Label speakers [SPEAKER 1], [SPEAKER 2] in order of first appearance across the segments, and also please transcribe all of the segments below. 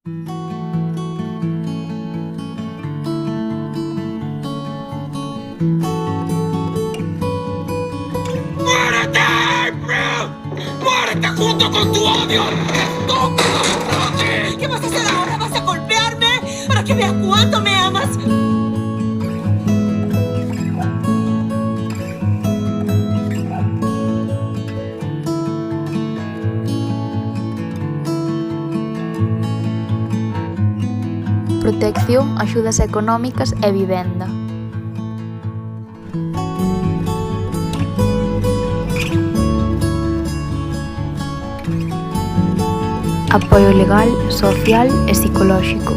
[SPEAKER 1] ¡Muérete, April! ¡Muérete junto con tu odio! ¡Estúpido Brody!
[SPEAKER 2] ¿Qué vas a hacer ahora? ¿Vas a golpearme? ¿Para que veas cuánto me amas?
[SPEAKER 3] Protección, axudas económicas e vivenda. Apoio legal, social e psicolóxico.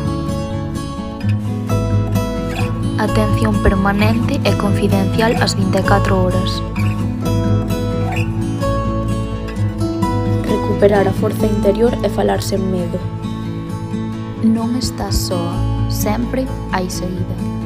[SPEAKER 3] Atención permanente e confidencial ás 24 horas. Recuperar a forza interior e falar sen medo. Non estás soa, sempre hai saída.